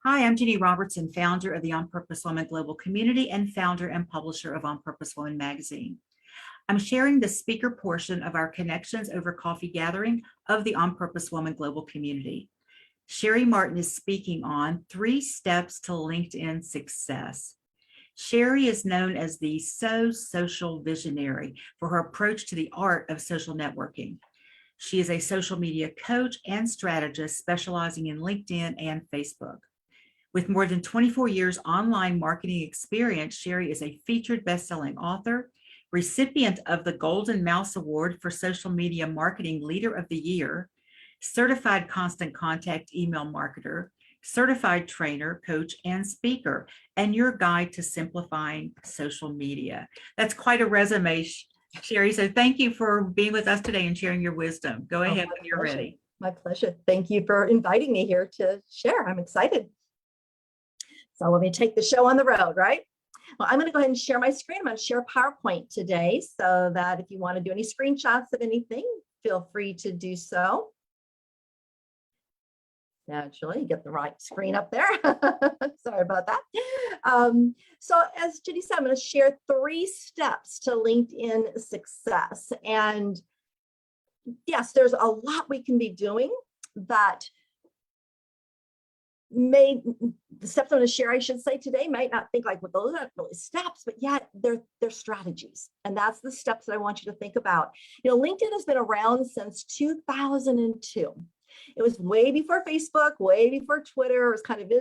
Hi, I'm Jeannie Robertson, founder of the On Purpose Woman Global Community and founder and publisher of On Purpose Woman magazine. I'm sharing the speaker portion of our Connections Over Coffee gathering of the On Purpose Woman Global Community. Cheri Martin is speaking on 3 steps to LinkedIn success. Cheri is known as the social visionary for her approach to the art of social networking. She is a social media coach and strategist specializing in LinkedIn and Facebook. With more than 24 years online marketing experience, Cheri is a featured best-selling author, recipient of the Golden Mouse Award for Social Media Marketing Leader of the Year, certified constant contact email marketer, certified trainer, coach, and speaker, and your guide to simplifying social media. That's quite a resume, Cheri. So thank you for being with us today and sharing your wisdom. Go ahead when you're ready. My pleasure. Thank you for inviting me here to share. I'm excited. So let me take the show on the road, right? Well, I'm going to go ahead and share my screen. I'm going to share a PowerPoint today so that if you want to do any screenshots of anything, feel free to do so. Naturally, get the right screen up there. Sorry about that. So as Judy said, I'm going to share 3 steps to LinkedIn success. And yes, there's a lot we can be doing that the steps I'm going to share, I should say today, might not think like, well, those aren't really steps, but yet they're strategies. And that's the steps that I want you to think about. You know, LinkedIn has been around since 2002. It was way before Facebook, way before Twitter. It was kind of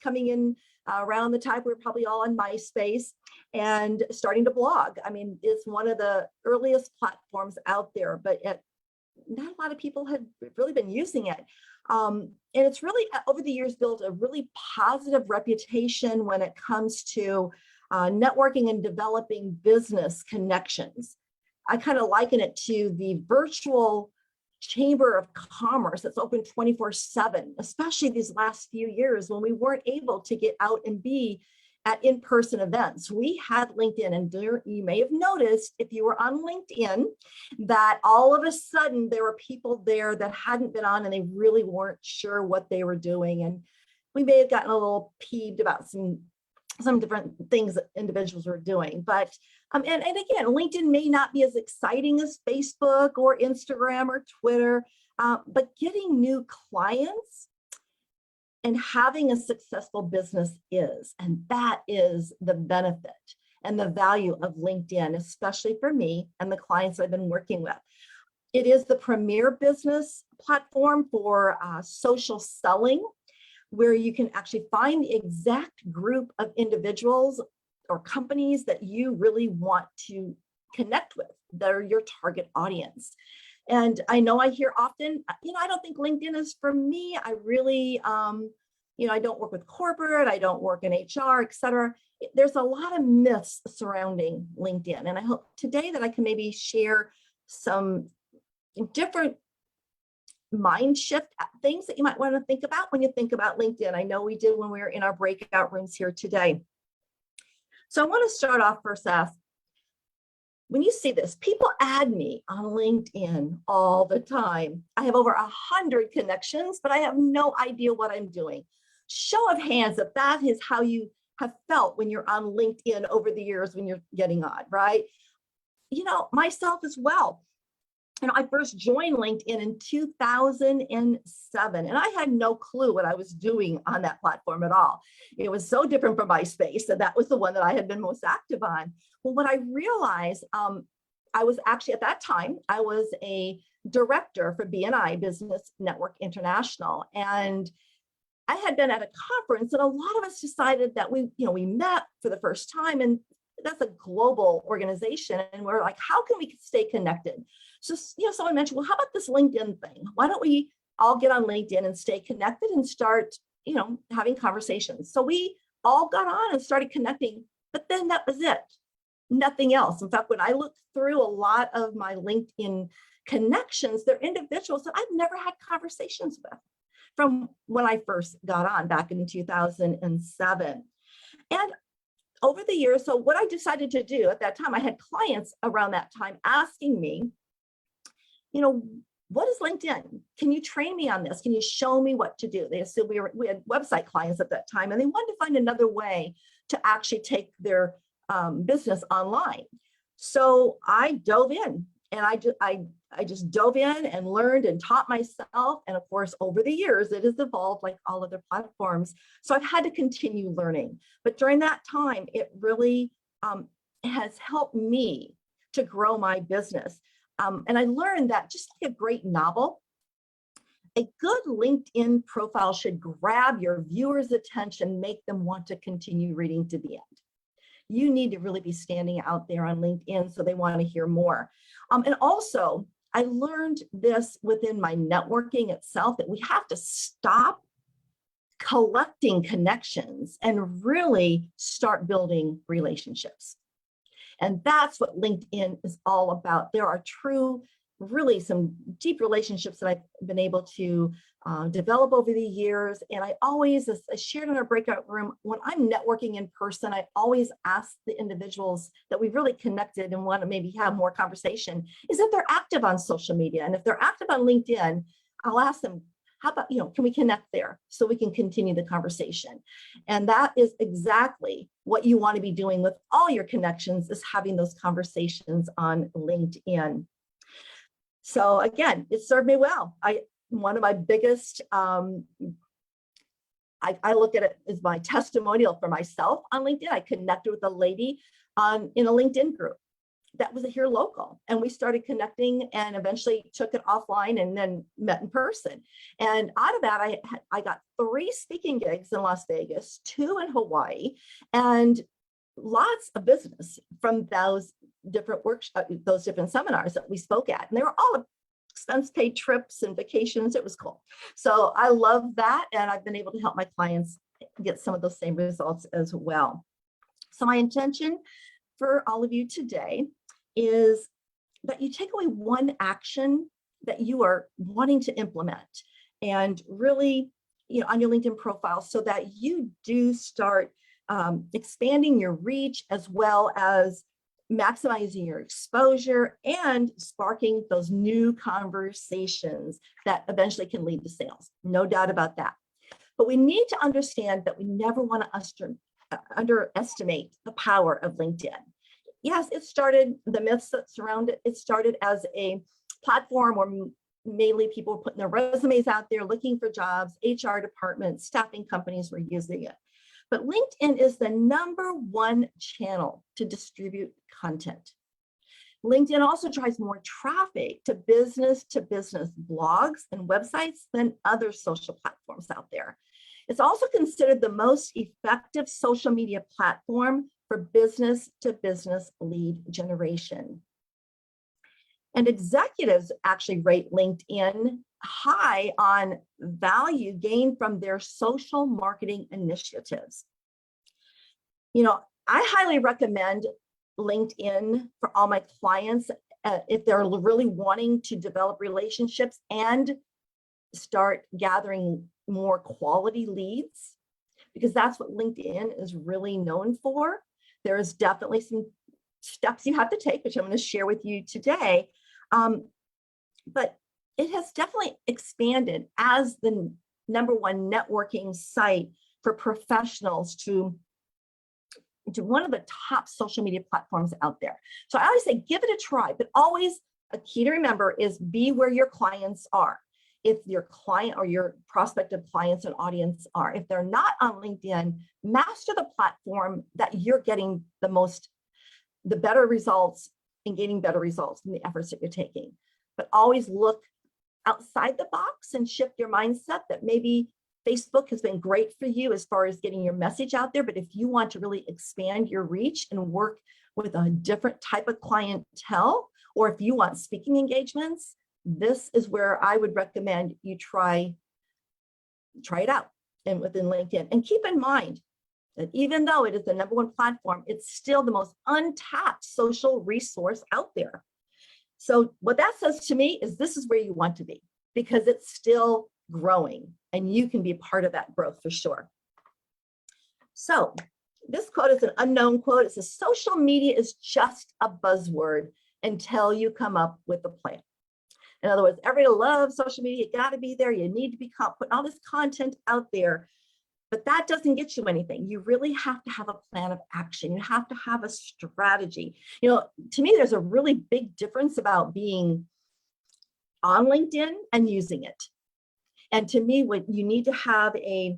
coming in around the time we were probably all on MySpace and starting to blog. I mean, it's one of the earliest platforms out there, but not a lot of people had really been using it. And it's really over the years built a really positive reputation when it comes to networking and developing business connections. I kind of liken it to the virtual chamber of commerce that's open 24/7, especially these last few years when we weren't able to get out and be at in-person events. We had LinkedIn, and you may have noticed if you were on LinkedIn that all of a sudden there were people there that hadn't been on and they really weren't sure what they were doing. And we may have gotten a little peeved about some different things that individuals were doing. But and again, LinkedIn may not be as exciting as Facebook or Instagram or Twitter, but getting new clients and having a successful business is, and that is the benefit and the value of LinkedIn, especially for me and the clients I've been working with. It is the premier business platform for social selling, where you can actually find the exact group of individuals or companies that you really want to connect with, that are your target audience. And I know I hear often, I don't think LinkedIn is for me. I really, I don't work with corporate, I don't work in HR, et cetera. There's a lot of myths surrounding LinkedIn. And I hope today that I can maybe share some different mind shift things that you might want to think about when you think about LinkedIn. I know we did when we were in our breakout rooms here today. So I want to start off first ask, when you see this, people add me on LinkedIn all the time. I have over 100 connections, but I have no idea what I'm doing. Show of hands if that is how you have felt when you're on LinkedIn over the years when you're getting on, right? Myself as well. I first joined LinkedIn in 2007, and I had no clue what I was doing on that platform at all. It was so different from MySpace, and that was the one that I had been most active on. Well, what I realized, I was actually at that time, I was a director for BNI, Business Network International, and I had been at a conference, and a lot of us decided that we met for the first time, and that's a global organization, and we're like, how can we stay connected? So, someone mentioned, well, how about this LinkedIn thing? Why don't we all get on LinkedIn and stay connected and start, having conversations? So we all got on and started connecting, but then that was it. Nothing else. In fact, when I looked through a lot of my LinkedIn connections, they're individuals that I've never had conversations with from when I first got on back in 2007. And over the years, so what I decided to do at that time, I had clients around that time asking me, what is LinkedIn? Can you train me on this? Can you show me what to do? They assumed we had website clients at that time, and they wanted to find another way to actually take their business online. So I dove in, and I just dove in and learned and taught myself. And of course, over the years, it has evolved like all other platforms. So I've had to continue learning. But during that time, it really has helped me to grow my business. And I learned that just like a great novel, a good LinkedIn profile should grab your viewers' attention, make them want to continue reading to the end. You need to really be standing out there on LinkedIn so they want to hear more. And also, I learned this within my networking itself, that we have to stop collecting connections and really start building relationships. And that's what LinkedIn is all about. There are really some deep relationships that I've been able to develop over the years. And I always, as I shared in our breakout room, when I'm networking in person, I always ask the individuals that we've really connected and want to maybe have more conversation, is that they're active on social media. And if they're active on LinkedIn, I'll ask them, how about, can we connect there so we can continue the conversation? And that is exactly what you want to be doing with all your connections, is having those conversations on LinkedIn. So again, it served me well. One of my biggest, I look at it as my testimonial for myself on LinkedIn. I connected with a lady in a LinkedIn group that was here local, and we started connecting and eventually took it offline and then met in person. And out of that, I got 3 speaking gigs in Las Vegas, 2 in Hawaii, and lots of business from those different workshops, those different seminars that we spoke at. And they were all expense paid trips and vacations. It was cool. So I love that. And I've been able to help my clients get some of those same results as well. So my intention for all of you today is that you take away one action that you are wanting to implement, and really, on your LinkedIn profile, so that you do start expanding your reach, as well as maximizing your exposure and sparking those new conversations that eventually can lead to sales. No doubt about that. But we need to understand that we never want to underestimate the power of LinkedIn. Yes, it started, the myths that surround it, it started as a platform where mainly people were putting their resumes out there looking for jobs. HR departments, staffing companies were using it. But LinkedIn is the #1 channel to distribute content. LinkedIn also drives more traffic to business blogs and websites than other social platforms out there. It's also considered the most effective social media platform for business to business lead generation. And executives actually rate LinkedIn high on value gained from their social marketing initiatives. I highly recommend LinkedIn for all my clients if they're really wanting to develop relationships and start gathering more quality leads, because that's what LinkedIn is really known for. There is definitely some steps you have to take, which I'm going to share with you today. But it has definitely expanded as the #1 networking site for professionals to one of the top social media platforms out there. So I always say, give it a try, but always a key to remember is be where your clients are. If your client or your prospective clients and audience are, if they're not on LinkedIn, master the platform that you're getting the better results and gaining better results from the efforts that you're taking. But always look outside the box and shift your mindset that maybe Facebook has been great for you as far as getting your message out there. But if you want to really expand your reach and work with a different type of clientele, or if you want speaking engagements, this is where I would recommend you try it out and within LinkedIn. And keep in mind that even though it is the #1 platform, it's still the most untapped social resource out there. So what that says to me is this is where you want to be, because it's still growing and you can be a part of that growth for sure. So this quote is an unknown quote. It says, social media is just a buzzword until you come up with a plan. In other words, everybody loves social media. You got to be there. You need to be putting all this content out there. But that doesn't get you anything. You really have to have a plan of action. You have to have a strategy. To me, there's a really big difference about being on LinkedIn and using it. And to me, what you need to have a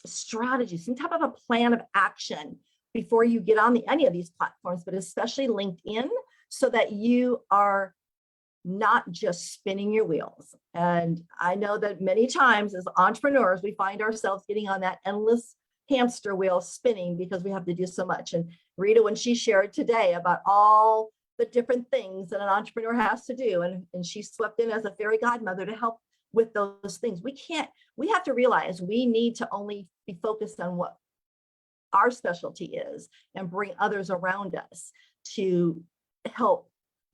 strategy, some type of a plan of action before you get on any of these platforms, but especially LinkedIn, so that you are not just spinning your wheels. And I know that many times as entrepreneurs, we find ourselves getting on that endless hamster wheel spinning because we have to do so much. And Rita, when she shared today about all the different things that an entrepreneur has to do, and she swept in as a fairy godmother to help with those things. We have to realize we need to only be focused on what our specialty is and bring others around us to help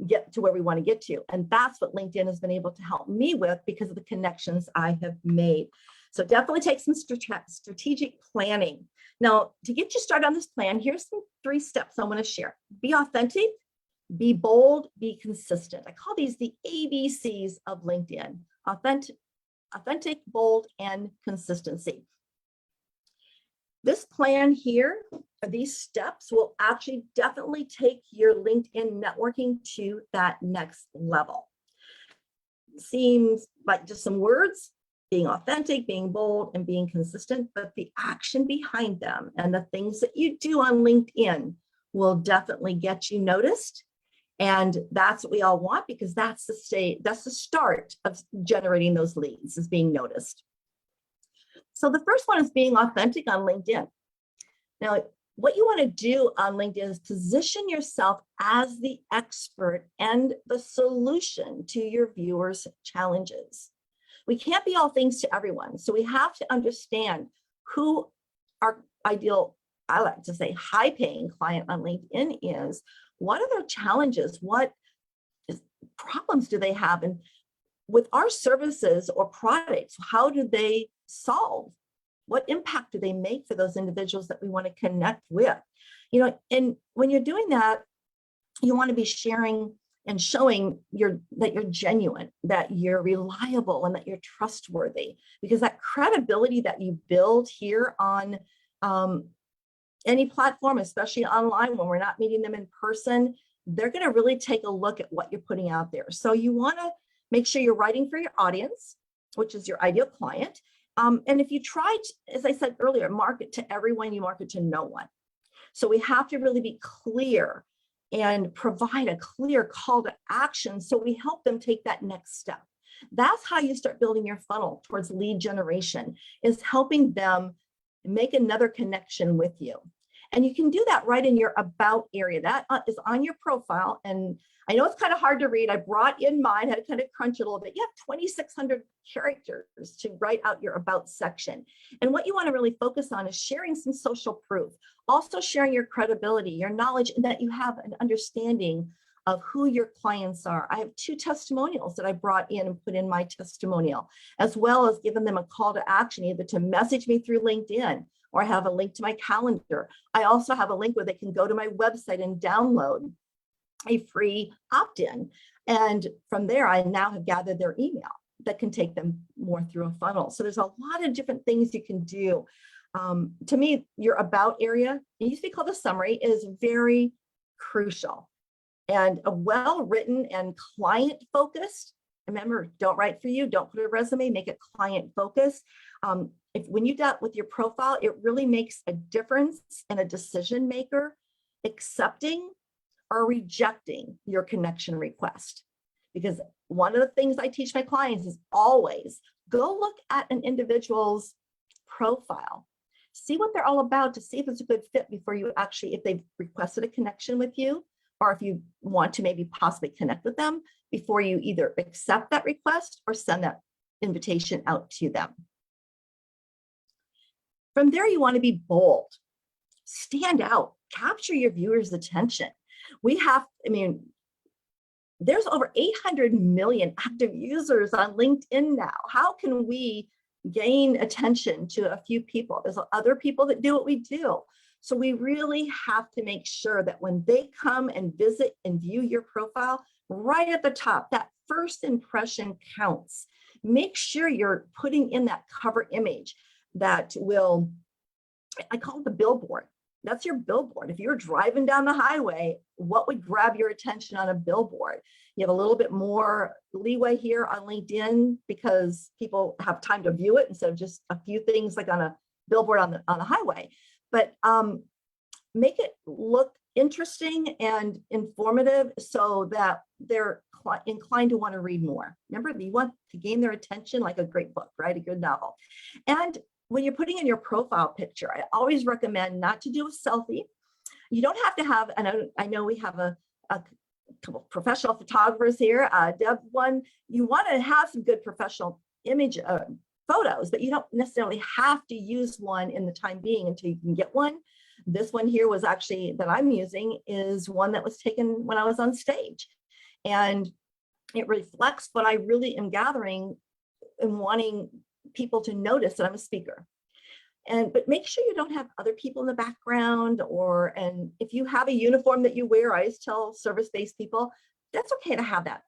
get to where we want to get to. And that's what LinkedIn has been able to help me with because of the connections I have made. So definitely take some strategic planning. Now, to get you started on this plan, here's some 3 steps I want to share. Be authentic, be bold, be consistent. I call these the ABCs of LinkedIn: authentic, bold, and consistency. This plan here, these steps will actually definitely take your LinkedIn networking to that next level. Seems like just some words, being authentic, being bold, and being consistent, but the action behind them and the things that you do on LinkedIn will definitely get you noticed. And that's what we all want, because that's the start of generating those leads, is being noticed. So the first one is being authentic on LinkedIn. Now, what you want to do on LinkedIn is position yourself as the expert and the solution to your viewers' challenges. We can't be all things to everyone. So we have to understand who our ideal, I like to say, high-paying client on LinkedIn is. What are their challenges? What problems do they have? And with our services or products, how do they solve? What impact do they make for those individuals that we want to connect with? And when you're doing that, you want to be sharing and showing that you're genuine, that you're reliable, and that you're trustworthy, because that credibility that you build here on any platform, especially online, when we're not meeting them in person, they're going to really take a look at what you're putting out there. So you want to make sure you're writing for your audience, which is your ideal client. And if you try, as I said earlier, market to everyone, you market to no one. So we have to really be clear and provide a clear call to action so we help them take that next step. That's how you start building your funnel towards lead generation, is helping them make another connection with you. And you can do that right in your about area. That is on your profile. And I know it's kind of hard to read. I brought in mine, had to kind of crunch it a little bit. You have 2,600 characters to write out your about section. And what you want to really focus on is sharing some social proof, also sharing your credibility, your knowledge, and that you have an understanding of who your clients are. I have 2 testimonials that I brought in and put in my testimonial, as well as giving them a call to action, either to message me through LinkedIn, or I have a link to my calendar. I also have a link where they can go to my website and download a free opt-in. And from there, I now have gathered their email that can take them more through a funnel. So there's a lot of different things you can do. To me, your about area, it used to be called a summary, is very crucial. And a well-written and client-focused, remember, don't write for you, don't put a resume, make it client-focused. When you do with your profile, it really makes a difference in a decision maker accepting or rejecting your connection request. Because one of the things I teach my clients is always go look at an individual's profile, see what they're all about, to see if it's a good fit before you actually, if they've requested a connection with you, or if you want to maybe possibly connect with them, before you either accept that request or send that invitation out to them. From there, you want to be bold, stand out, capture your viewers' attention. There's over 800 million active users on LinkedIn now. How can we gain attention to a few people? There's other people that do what we do. So we really have to make sure that when they come and visit and view your profile, right at the top, that first impression counts. Make sure you're putting in that cover image that will, I call it the billboard. That's your billboard. If you're driving down the highway, what would grab your attention on a billboard? You have a little bit more leeway here on LinkedIn because people have time to view it instead of just a few things like on a billboard on the highway. But make it look interesting and informative so that they're inclined to want to read more. Remember, you want to gain their attention like a great book, right? A good novel. And when you're putting in your profile picture, I always recommend not to do a selfie. You don't have to have, and I know we have a couple professional photographers here. Deb, you want to have some good professional image photos, but you don't necessarily have to use one in the time being until you can get one. This one here was actually that I'm using is one that was taken when I was on stage. And it reflects what I really am gathering and wanting people to notice that I'm a speaker. But make sure you don't have other people in the background, and if you have a uniform that you wear, I always tell service-based people, that's okay to have that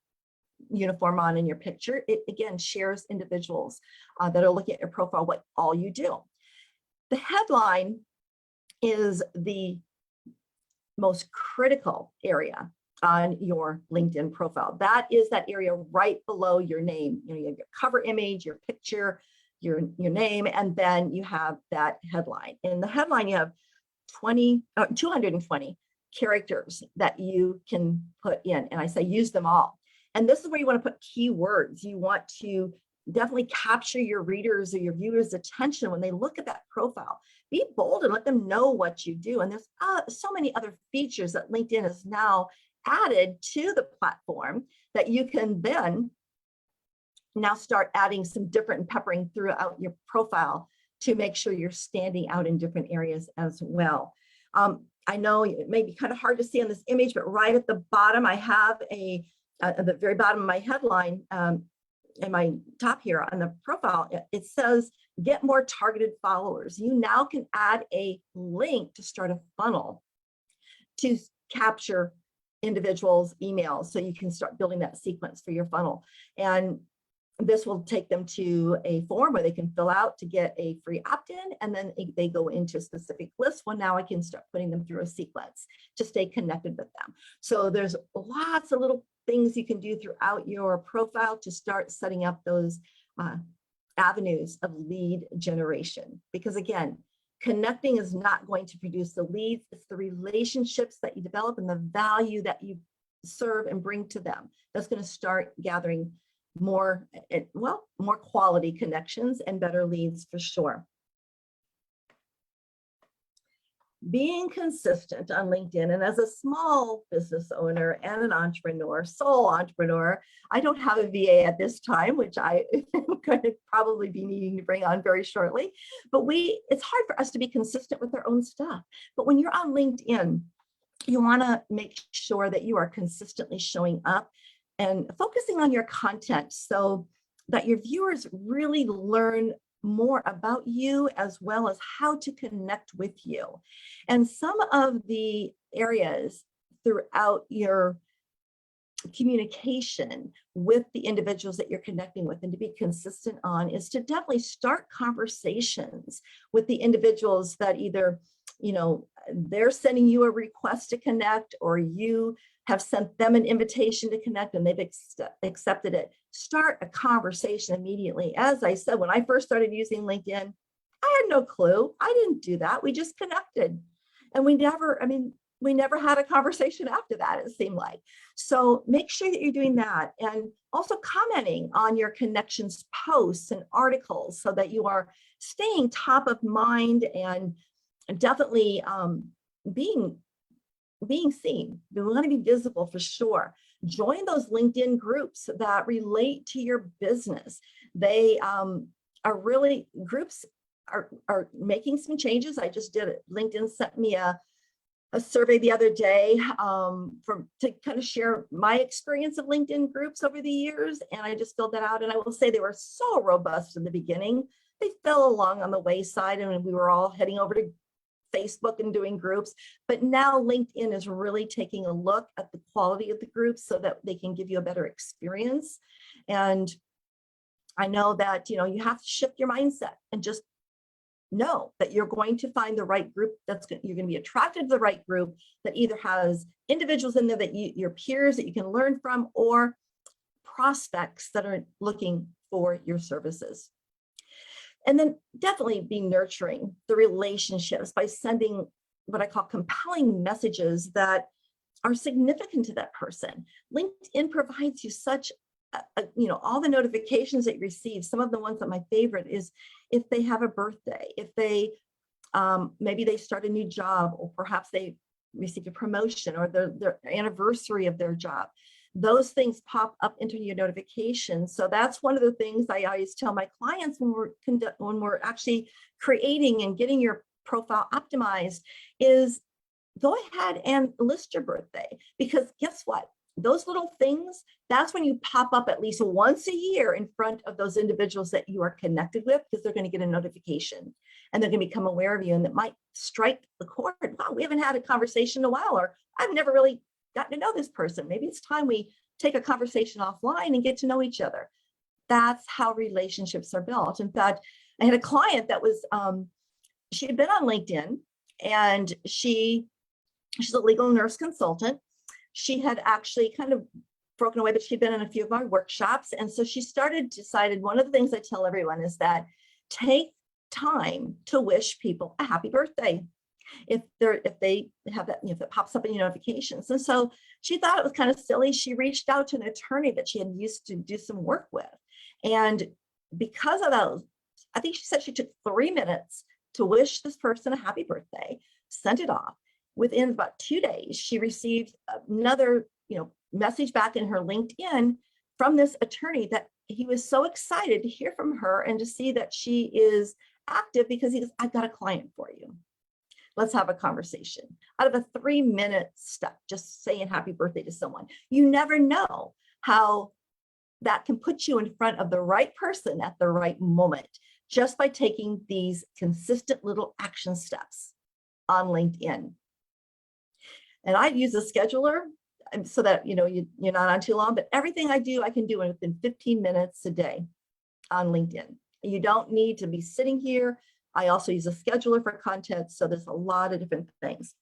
uniform on in your picture. It again shares individuals that are looking at your profile, what all you do. The headline is the most critical area on your LinkedIn profile. That is that area right below your name. You have your cover image, your picture, your name, and then you have that headline. In the headline, you have 220 characters that you can put in. And I say use them all. And this is where you want to put keywords. You want to definitely capture your readers or your viewers' attention when they look at that profile. Be bold and let them know what you do. And there's so many other features that LinkedIn has now added to the platform that you can then now start adding some different and peppering throughout your profile to make sure you're standing out in different areas as well. I know it may be kind of hard to see on this image, but right at the bottom, I have at the very bottom of my headline, in my top here on the profile, it says, get more targeted followers. You now can add a link to start a funnel to capture individuals' emails so you can start building that sequence for your funnel. And this will take them to a form where they can fill out to get a free opt-in, and then they go into a specific list. Well, now I can start putting them through a sequence to stay connected with them. So there's lots of little things you can do throughout your profile to start setting up those avenues of lead generation. Because again, connecting is not going to produce the leads. It's the relationships that you develop and the value that you serve and bring to them that's going to start gathering more quality connections and better leads for sure. Being consistent on LinkedIn, and as a small business owner and an entrepreneur, sole entrepreneur, I don't have a VA at this time, which I am going to probably be needing to bring on very shortly. But it's hard for us to be consistent with our own stuff. But when you're on LinkedIn, you want to make sure that you are consistently showing up and focusing on your content so that your viewers really learn more about you as well as how to connect with you. And some of the areas throughout your communication with the individuals that you're connecting with and to be consistent on is to definitely start conversations with the individuals that either, they're sending you a request to connect or you have sent them an invitation to connect and they've accepted it. Start a conversation immediately. As I said, when I first started using LinkedIn, I had no clue. I didn't do that. We just connected. And we never had a conversation after that, it seemed like. So make sure that you're doing that. And also commenting on your connections posts and articles so that you are staying top of mind and definitely being seen. We want to be visible for sure. Join those LinkedIn groups that relate to your business. They groups are making some changes. I just did it. LinkedIn sent me a survey the other day to kind of share my experience of LinkedIn groups over the years. And I just filled that out. And I will say they were so robust in the beginning. They fell along on the wayside and we were all heading over to Facebook and doing groups, but now LinkedIn is really taking a look at the quality of the groups so that they can give you a better experience. And I know that, you have to shift your mindset and just know that you're going to find the right group you're going to be attracted to the right group that either has individuals in there that your peers that you can learn from, or prospects that are looking for your services. And then definitely be nurturing the relationships by sending what I call compelling messages that are significant to that person. LinkedIn provides you such all the notifications that you receive. Some of the ones that my favorite is if they have a birthday, if they maybe they start a new job, or perhaps they receive a promotion, or their anniversary of their job. Those things pop up into your notifications. So that's one of the things I always tell my clients when we're actually creating and getting your profile optimized is go ahead and list your birthday, because guess what? Those little things, that's when you pop up at least once a year in front of those individuals that you are connected with, because they're going to get a notification and they're going to become aware of you, and that might strike the chord. Wow, we haven't had a conversation in a while, or I've never really gotten to know this person. Maybe it's time we take a conversation offline and get to know each other. That's how relationships are built. In fact, I had a client that was, she had been on LinkedIn, and she's a legal nurse consultant. She had actually kind of broken away, but she'd been in a few of my workshops. And so she decided one of the things I tell everyone is that take time to wish people a happy birthday. If they have that, if it pops up in your notifications. And so she thought it was kind of silly. She reached out to an attorney that she had used to do some work with. And because of those, I think she said she took 3 minutes to wish this person a happy birthday, sent it off. Within about 2 days, she received another, message back in her LinkedIn from this attorney that he was so excited to hear from her and to see that she is active, because he goes, I've got a client for you. Let's have a conversation. Out of a 3-minute step, just saying happy birthday to someone. You never know how that can put you in front of the right person at the right moment, just by taking these consistent little action steps on LinkedIn. And I use a scheduler so that, you're not on too long, but everything I do, I can do within 15 minutes a day on LinkedIn. You don't need to be sitting here. I also use a scheduler for content. So there's a lot of different things.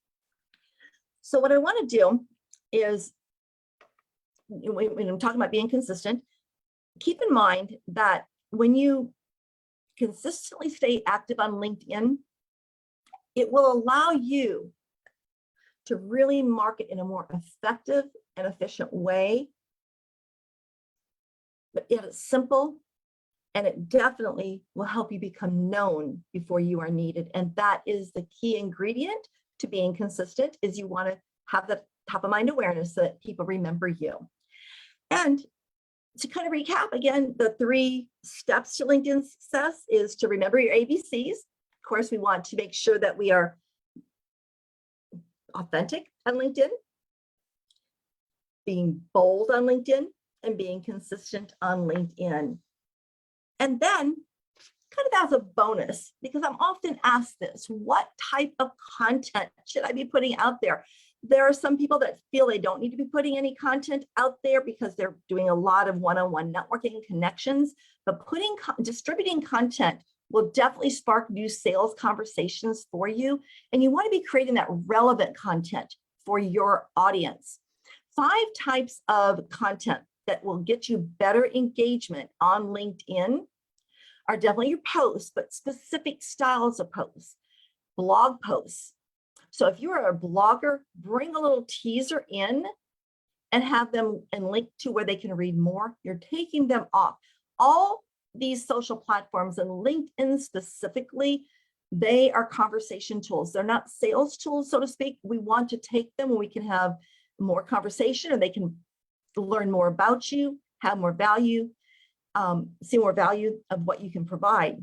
So what I want to do is, when I'm talking about being consistent, keep in mind that when you consistently stay active on LinkedIn, it will allow you to really market in a more effective and efficient way. But yet it's simple, and it definitely will help you become known before you are needed. And that is the key ingredient to being consistent, is you want to have that top of mind awareness so that people remember you. And to kind of recap again, the 3 steps to LinkedIn success is to remember your ABCs. Of course, we want to make sure that we are authentic on LinkedIn, being bold on LinkedIn, and being consistent on LinkedIn. And then, kind of as a bonus, because I'm often asked this, what type of content should I be putting out there? There are some people that feel they don't need to be putting any content out there because they're doing a lot of one-on-one networking connections, but distributing content will definitely spark new sales conversations for you. And you want to be creating that relevant content for your audience. 5 types of content that will get you better engagement on LinkedIn are definitely your posts, but specific styles of posts, blog posts. So if you are a blogger, bring a little teaser in and have them and link to where they can read more. You're taking them off. All these social platforms, and LinkedIn specifically, they are conversation tools. They're not sales tools, so to speak. We want to take them when we can have more conversation, and they can learn more about you, have more value, see more value of what you can provide.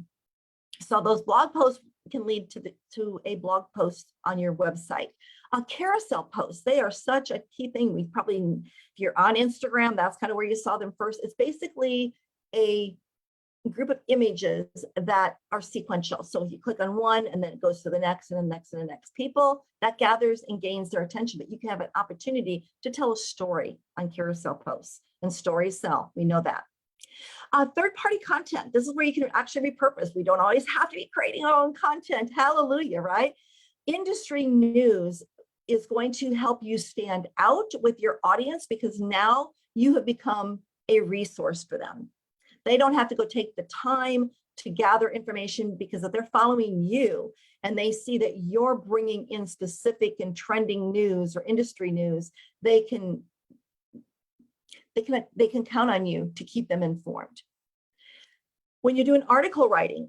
So those blog posts can lead to a blog post on your website. Carousel posts, they are such a key thing. We probably, if you're on Instagram, that's kind of where you saw them first. It's basically a group of images that are sequential. So if you click on one and then it goes to the next and the next and the next people, that gathers and gains their attention. But you can have an opportunity to tell a story on carousel posts, and stories sell. We know that. Third-party content. This is where you can actually repurpose. We don't always have to be creating our own content. Hallelujah, right? Industry news is going to help you stand out with your audience because now you have become a resource for them. They don't have to go take the time to gather information because if they're following you and they see that you're bringing in specific and trending news or industry news, they can count on you to keep them informed. When you're doing article writing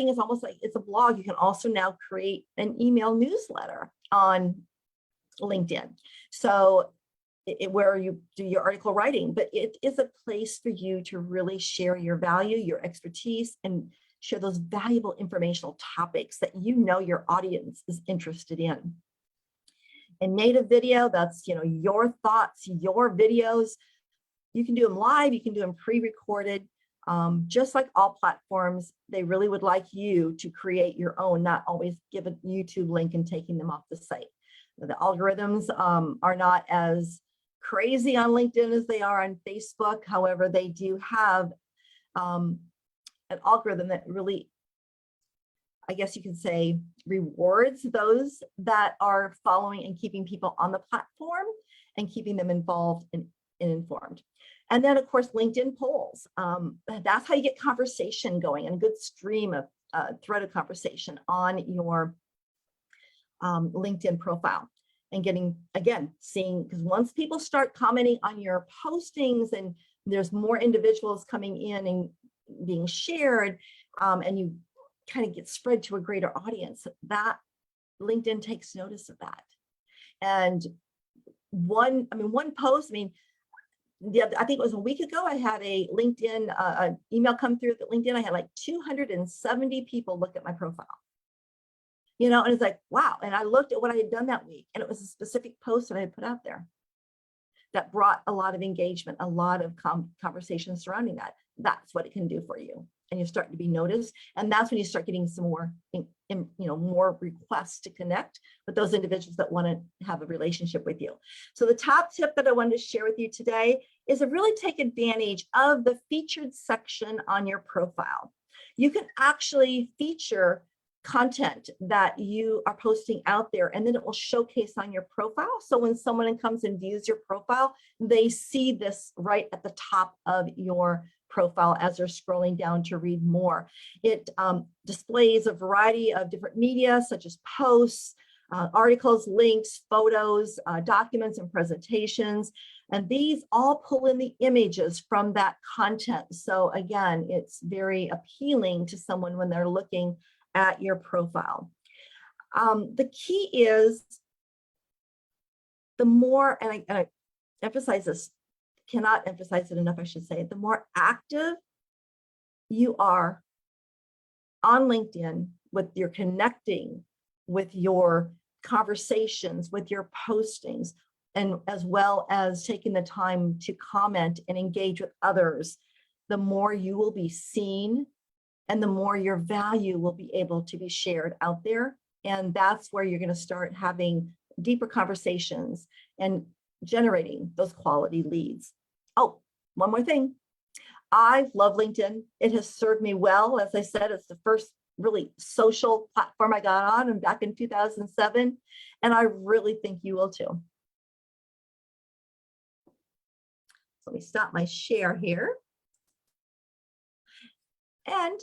is almost like it's a blog. You can also now create an email newsletter on LinkedIn. So where you do your article writing, but it is a place for you to really share your value, your expertise, and share those valuable informational topics that you know your audience is interested in. And native video, that's your thoughts, your videos. You can do them live, you can do them pre-recorded. Just like all platforms, they really would like you to create your own, not always give a YouTube link and taking them off the site. The algorithms are not as crazy on LinkedIn as they are on Facebook. However, they do have an algorithm that really, I guess you could say, rewards those that are following and keeping people on the platform and keeping them involved and informed. And then, of course, LinkedIn polls. That's how you get conversation going and a good stream of thread of conversation on your LinkedIn profile. And getting, again, seeing, because once people start commenting on your postings and there's more individuals coming in and being shared, and you kind of get spread to a greater audience, that LinkedIn takes notice of that. And one post, I think it was a week ago, I had a LinkedIn email come through at LinkedIn. I had like 270 people look at my profile. And it's like, wow. And I looked at what I had done that week, and it was a specific post that I had put out there that brought a lot of engagement, a lot of conversation surrounding that. That's what it can do for you. And you're starting to be noticed. And that's when you start getting some more, more requests to connect with those individuals that want to have a relationship with you. So the top tip that I wanted to share with you today is to really take advantage of the featured section on your profile. You can actually feature content that you are posting out there, and then it will showcase on your profile. So when someone comes and views your profile, they see this right at the top of your profile as they're scrolling down to read more. It displays a variety of different media, such as posts, articles, links, photos, documents, and presentations. And these all pull in the images from that content. So again, it's very appealing to someone when they're looking at your profile. The key is the more, and I emphasize this, cannot emphasize it enough, I should say, the more active you are on LinkedIn with your connecting, with your conversations, with your postings, and as well as taking the time to comment and engage with others, the more you will be seen and the more your value will be able to be shared out there. And that's where you're going to start having deeper conversations and generating those quality leads. Oh, one more thing. I love LinkedIn. It has served me well. As I said, it's the first really social platform I got on and back in 2007. And I really think you will too. So let me stop my share here. And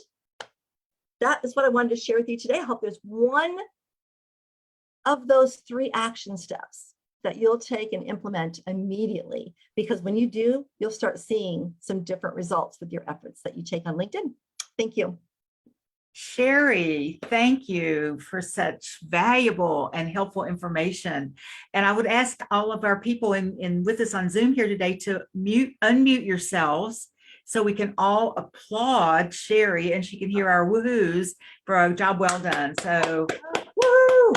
that is what I wanted to share with you today. I hope there's one of those 3 action steps that you'll take and implement immediately, because when you do, you'll start seeing some different results with your efforts that you take on LinkedIn. Thank you. Cheri, thank you for such valuable and helpful information. And I would ask all of our people in with us on Zoom here today to unmute yourselves so we can all applaud Cheri and she can hear our woohoos for a job well done. So, woo!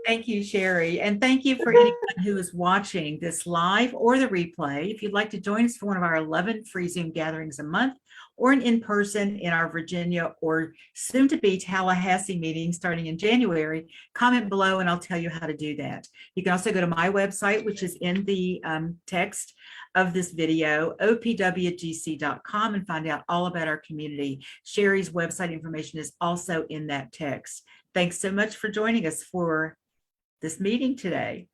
Thank you, Cheri. And thank you for anyone who is watching this live or the replay. If you'd like to join us for one of our 11 free Zoom gatherings a month, or an in-person in our Virginia or soon-to-be Tallahassee meeting starting in January, comment below and I'll tell you how to do that. You can also go to my website, which is in the text of this video, opwgc.com, and find out all about our community. Cheri's website information is also in that text. Thanks so much for joining us for this meeting today.